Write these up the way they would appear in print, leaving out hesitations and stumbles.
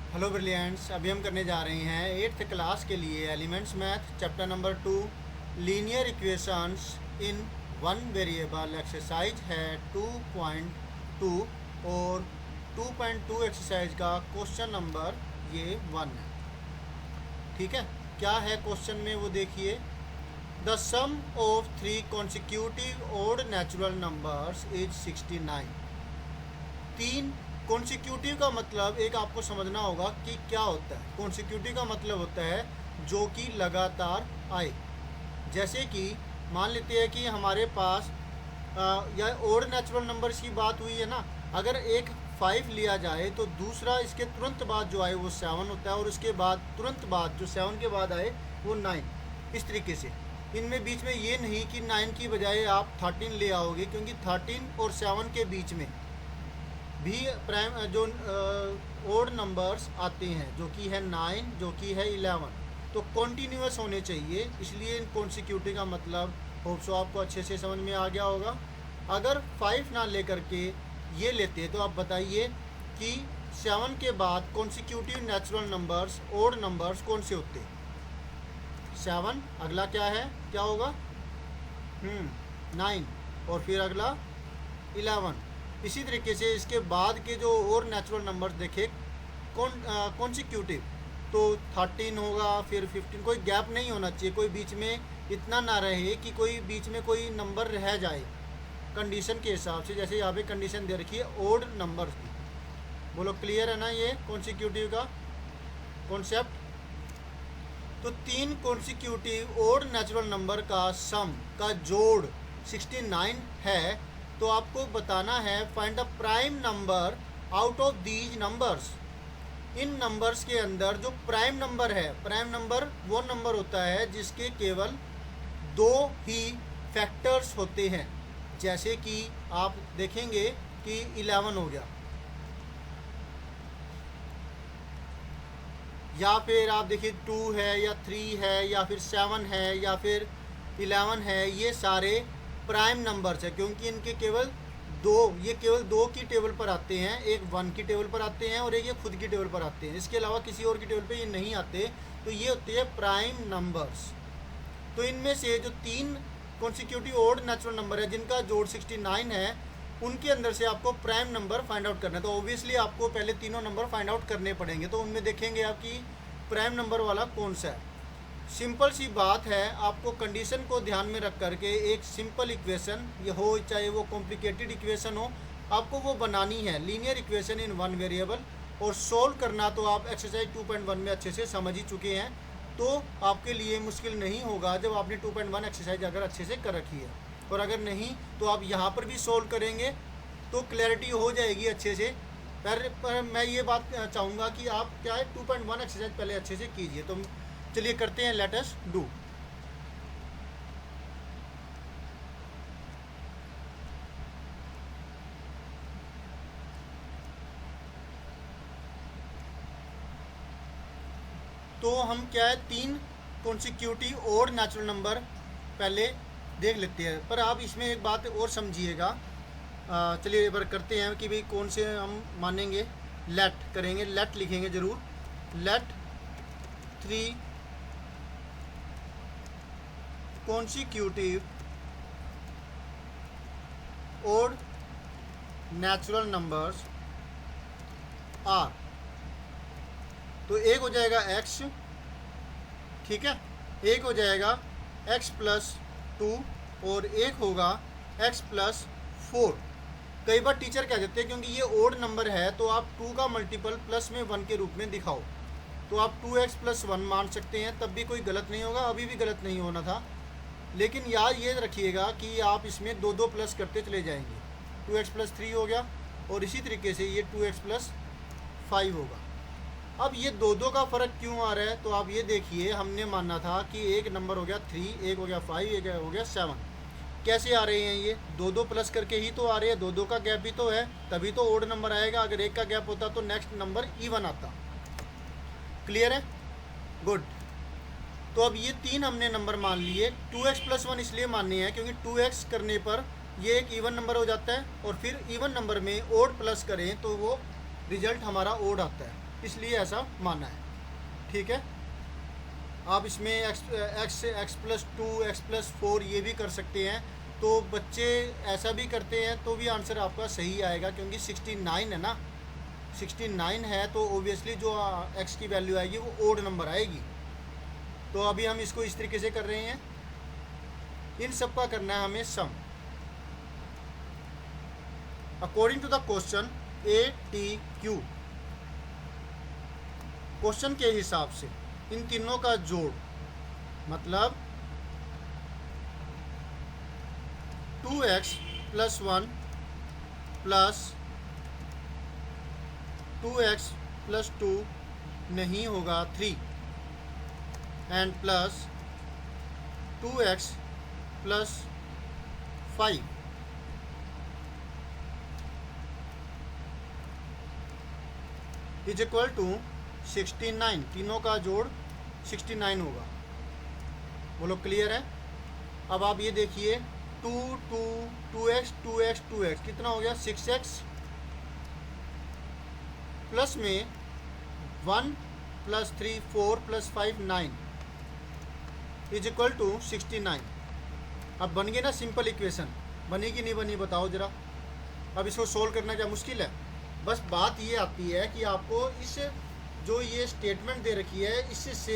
Hello brilliants, अभी हम करने जा रहे हैं 8th क्लास के लिए elements math chapter number 2 linear equations in one variable. Exercise है 2.2 और 2.2 एक्सरसाइज का क्वेश्चन नंबर ये 1 है। ठीक है, क्या है क्वेश्चन में वो देखिए। The sum of 3 consecutive odd natural numbers is 69। 3 consecutive का मतलब एक आपको समझना होगा कि क्या होता है। कॉन्सिक्यूटिव का मतलब होता है जो कि लगातार आए। जैसे कि मान लेते हैं कि हमारे पास या ओड नेचुरल नंबर्स की बात हुई है ना, अगर एक 5 लिया जाए तो दूसरा इसके तुरंत बाद जो आए वो 7 होता है, और उसके बाद तुरंत बाद जो 7 के बाद आए वो 9। इस तरीके से इनमें बीच में ये नहीं कि 9 की बजाय आप 13 ले आओगे, क्योंकि 13 और 7 के बीच में भी प्राइम जो ओड नंबर्स आते हैं, जो कि है 9, जो कि है 11, तो कॉन्टीन्यूअस होने चाहिए। इसलिए इन कॉन्सिक्यूटिव का मतलब होप सो आपको अच्छे से समझ में आ गया होगा। अगर 5 ना लेकर के ये लेते तो आप बताइए कि 7 के बाद consecutive natural numbers odd numbers कौन से होते। 7 अगला क्या है, क्या होगा 9, और फिर अगला 11। इसी तरीके से इसके बाद के जो और नेचुरल नंबर्स देखे कॉन्सिक्यूटिव, तो 13 होगा, फिर 15। कोई गैप नहीं होना चाहिए, कोई बीच में इतना ना रहे कि कोई बीच में कोई नंबर रह जाए कंडीशन के हिसाब से। जैसे यहाँ पे कंडीशन दे रखी है ओड नंबर्स की। बोलो क्लियर है ना ये कॉन्सिक्यूटिव का कॉन्सेप्ट। तो 3 कॉन्सिक्यूटिव ओड नेचुरल नंबर का सम का जोड़ 69 है। तो आपको बताना है find the prime number out of these numbers. In numbers के अंदर जो प्राइम नंबर है, प्राइम नंबर वो नंबर होता है जिसके केवल 2 ही फैक्टर्स होते हैं। जैसे कि आप देखेंगे कि 11 हो गया, या फिर आप देखिए 2 है या 3 है या फिर 7 है या फिर 11 है। ये सारे प्राइम नंबर्स है, क्योंकि इनके केवल 2, ये केवल 2 की टेबल पर आते हैं। एक 1 की टेबल पर आते हैं और एक ये खुद की टेबल पर आते हैं। इसके अलावा किसी और की टेबल पे ये नहीं आते। तो ये होते हैं प्राइम नंबर्स। तो इनमें से जो 3 कॉन्सिक्यूटिव ओड नेचुरल नंबर है जिनका जोड़ 69 है, उनके अंदर से आपको प्राइम नंबर फाइंड आउट करना है। तो ऑब्वियसली आपको पहले तीनों नंबर फाइंड आउट करने पड़ेंगे। तो उनमें देखेंगे आपकी प्राइम नंबर वाला कौन सा है। सिंपल सी बात है, आपको कंडीशन को ध्यान में रख करके एक सिंपल इक्वेशन ये हो, चाहे वो कॉम्प्लिकेटेड इक्वेशन हो, आपको वो बनानी है। Linear equation in one variable और सोल्व करना तो आप एक्सरसाइज 2.1 में अच्छे से समझ ही चुके हैं। तो आपके लिए मुश्किल नहीं होगा जब आपने 2.1 एक्सरसाइज अगर अच्छे से कर रखी है। और अगर नहीं तो आप यहाँ पर भी सोल्व करेंगे तो क्लैरिटी हो जाएगी अच्छे से। पर मैं ये बात चाहूँगा कि आप क्या है 2.1 एक्सरसाइज पहले अच्छे से कीजिए। तो चलिए करते हैं, लेट अस डू। तो हम क्या है 3 कॉन्सिक्यूटिव ओड नेचुरल नंबर पहले देख लेते हैं। पर आप इसमें एक बात और समझिएगा। चलिए एक बार करते हैं कि भाई कौन से हम मानेंगे। लेट करेंगे, लेट लिखेंगे ज़रूर। Let 3 consecutive odd natural numbers are। तो एक हो जाएगा x, ठीक है, एक हो जाएगा x प्लस 2 और एक होगा x प्लस 4। कई बार टीचर कह देते हैं क्योंकि ये ओड नंबर है तो आप 2 का मल्टीपल प्लस में 1 के रूप में दिखाओ। तो आप 2x प्लस 1 मान सकते हैं, तब भी कोई गलत नहीं होगा। अभी भी गलत नहीं होना था, लेकिन याद ये रखिएगा कि आप इसमें 2 प्लस करते चले जाएंगे। 2x प्लस 3 हो गया, और इसी तरीके से ये 2x प्लस 5 होगा। अब ये 2 का फ़र्क क्यों आ रहा है, तो आप ये देखिए, हमने माना था कि एक नंबर हो गया 3, एक हो गया 5, एक हो गया 7। कैसे आ रहे हैं ये 2 प्लस करके ही तो आ रहे हैं। 2 का गैप भी तो है, तभी तो ओड नंबर आएगा। अगर एक का गैप होता तो नेक्स्ट नंबर इवन आता। क्लियर है, गुड। तो अब ये 3 हमने नंबर मान लिए। 2x प्लस 1 इसलिए मानने हैं क्योंकि 2x करने पर ये एक इवन नंबर हो जाता है, और फिर इवन नंबर में ओड प्लस करें तो वो रिजल्ट हमारा ओड आता है। इसलिए ऐसा माना है। ठीक है, आप इसमें एक्स प्लस 2 एक्स प्लस 4 ये भी कर सकते हैं। तो बच्चे ऐसा भी करते हैं तो भी आंसर आपका सही आएगा, क्योंकि 69 है ना, 69 है तो ओबियसली जो एक्स की वैल्यू आएगी वो ओड नंबर आएगी। तो अभी हम इसको इस तरीके से कर रहे हैं, इन सब का करना है हमें sum. According to the question ATQ, question के हिसाब से इन तीनों का जोड़ मतलब 2x plus 1 plus 2x plus 2 नहीं होगा 3 and plus 2x plus 5 is equal to 69। तीनों का जोड़ 69 होगा। बोलो क्लियर है। अब आप ये देखिए 2x 2x 2x कितना हो गया 6x, प्लस में 1 plus 3 4 plus 5 9 is equal to 69। अब बन गई ना सिंपल इक्वेशन, बनी कि नहीं बनी बताओ ज़रा। अब इसको सोल्व करना क्या मुश्किल है। बस बात ये आती है कि आपको इस जो ये स्टेटमेंट दे रखी है इससे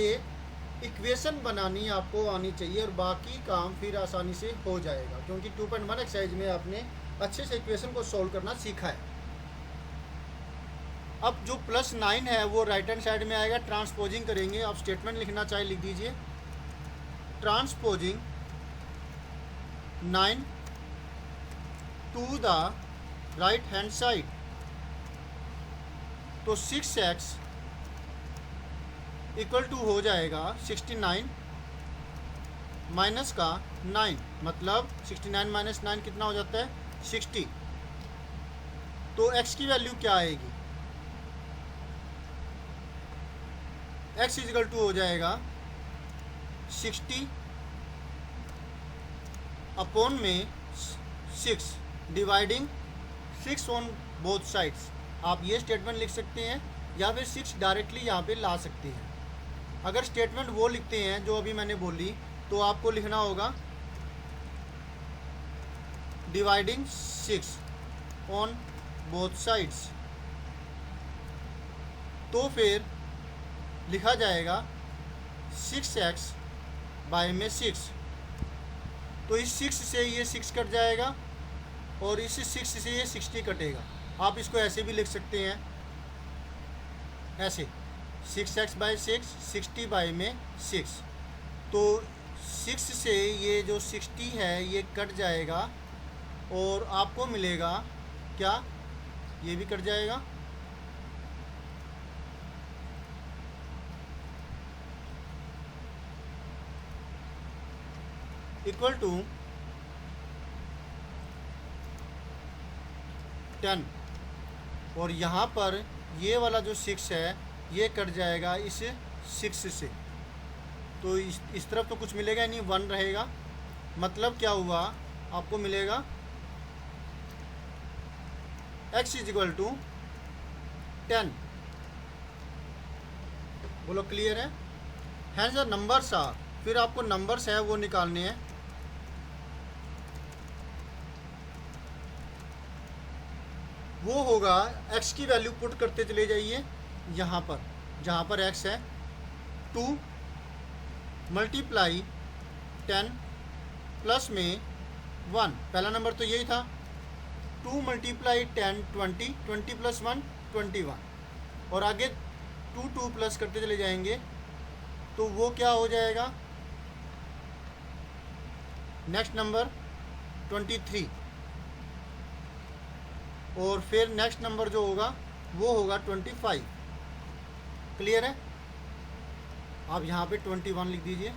इक्वेशन बनानी आपको आनी चाहिए और बाकी काम फिर आसानी से हो जाएगा, क्योंकि 2.1 एक्सरसाइज में आपने अच्छे से इक्वेशन को सोल्व करना सीखा है। अब जो प्लस 9 है वो राइट हैंड साइड में आएगा, ट्रांसपोजिंग करेंगे। आप स्टेटमेंट लिखना चाहे लिख दीजिए, transposing 9 to the right hand side. तो 6x इक्वल टू हो जाएगा 69 माइनस का 9, मतलब 69 माइनस 9 कितना हो जाता है 60। तो x की वैल्यू क्या आएगी, x इक्वल टू हो जाएगा 60 अपॉन में 6 डिवाइडिंग 6 ऑन बोथ साइड्स। आप ये स्टेटमेंट लिख सकते हैं या फिर 6 डायरेक्टली यहाँ पे ला सकते हैं। अगर स्टेटमेंट वो लिखते हैं जो अभी मैंने बोली तो आपको लिखना होगा डिवाइडिंग 6 ऑन बोथ साइड्स। तो फिर लिखा जाएगा 6x बाय में 6। तो इस 6 से ये 6 कट जाएगा और इस 6 से ये 60 कटेगा। आप इसको ऐसे भी लिख सकते हैं, ऐसे 6x बाई 6 60 बाई में 6। तो 6 से ये जो 60 है ये कट जाएगा और आपको मिलेगा क्या, ये भी कट जाएगा, इक्वल टू 10। और यहाँ पर ये वाला जो 6 है ये कट जाएगा इस 6 से। तो इस तरफ तो कुछ मिलेगा नहीं, 1 रहेगा। मतलब क्या हुआ, आपको मिलेगा x इज इक्वल टू 10। बोलो क्लियर है। हैंस द नंबर्स आर, फिर आपको नंबर्स है वो निकालने हैं। वो होगा x की वैल्यू पुट करते चले जाइए यहाँ पर, जहाँ पर x है 2 मल्टीप्लाई 10 प्लस में 1। पहला नंबर तो यही था, 2 मल्टीप्लाई 10 20, 20 प्लस 1 21। और आगे 2 प्लस करते चले जाएंगे तो वो क्या हो जाएगा, नेक्स्ट नंबर 23। और फिर नेक्स्ट नंबर जो होगा वो होगा 25। क्लियर है। आप यहाँ पे 21 लिख दीजिए।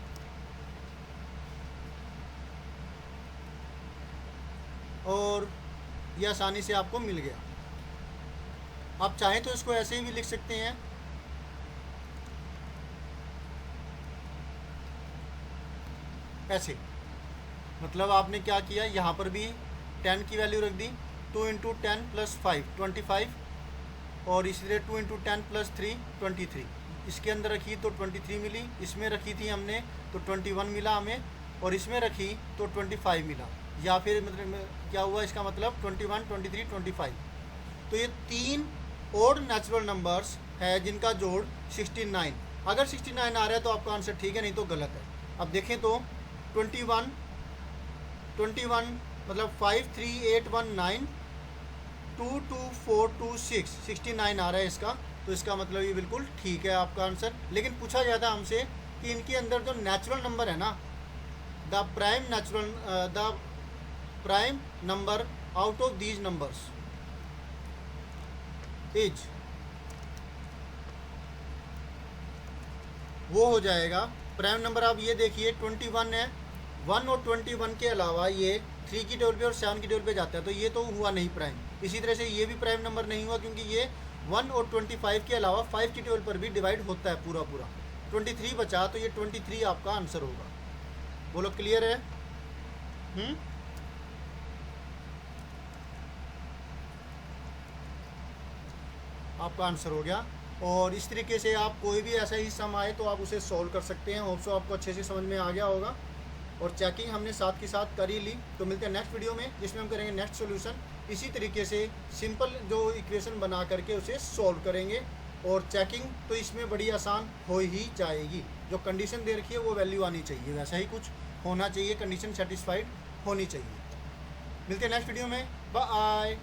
और ये आसानी से आपको मिल गया। आप चाहें तो इसको ऐसे ही भी लिख सकते हैं, ऐसे। मतलब आपने क्या किया, यहाँ पर भी 10 की वैल्यू रख दी, 2 इंटू 10 प्लस 5 25 और इसी तरह 2 × 10 + 3 23, इसके अंदर रखी तो 23 मिली, इसमें रखी थी हमने तो 21 मिला हमें, और इसमें रखी तो 25 मिला, या फिर मतलब क्या हुआ इसका मतलब 21, 23, 25। तो ये 3 ओड नेचुरल नंबर्स है जिनका जोड़ 69। अगर 69 आ रहा है तो आपका आंसर ठीक है, नहीं तो गलत है। अब देखें तो 21 मतलब 53819 22426 69 आ रहा है इसका, तो इसका मतलब ये बिल्कुल ठीक है आपका आंसर। लेकिन पूछा गया था हमसे कि इनके अंदर जो नेचुरल नंबर है ना, the prime number out of these numbers is, वो हो जाएगा प्राइम नंबर। आप ये देखिए 21 है, 1 और 21 के अलावा ये 3 की टेबल पे और 7 की टेबल पे जाता है, तो ये तो हुआ नहीं प्राइम। इसी तरह से ये भी प्राइम नंबर नहीं हुआ, क्योंकि ये 1 और 25 के अलावा 5 की टेबल पर भी डिवाइड होता है पूरा। 23 बचा, तो ये 23 आपका आंसर होगा। बोलो क्लियर है? आपका आंसर हो गया। और इस तरीके से आप कोई भी ऐसा ही सम आए तो आप उसे सॉल्व कर सकते हैं। होप सो आपको अच्छे से समझ में आ गया होगा, और चेकिंग हमने साथ के साथ कर ही ली। तो मिलते हैं नेक्स्ट वीडियो में, जिसमें हम करेंगे नेक्स्ट सॉल्यूशन। इसी तरीके से सिंपल जो इक्वेशन बना करके उसे सॉल्व करेंगे, और चेकिंग तो इसमें बड़ी आसान हो ही जाएगी। जो कंडीशन दे रखी है वो वैल्यू आनी चाहिए, वैसा ही कुछ होना चाहिए, कंडीशन सेटिस्फाइड होनी चाहिए। मिलते हैं नेक्स्ट वीडियो में, बाय।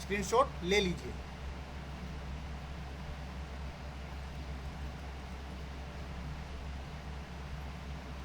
स्क्रीनशॉट ले लीजिए।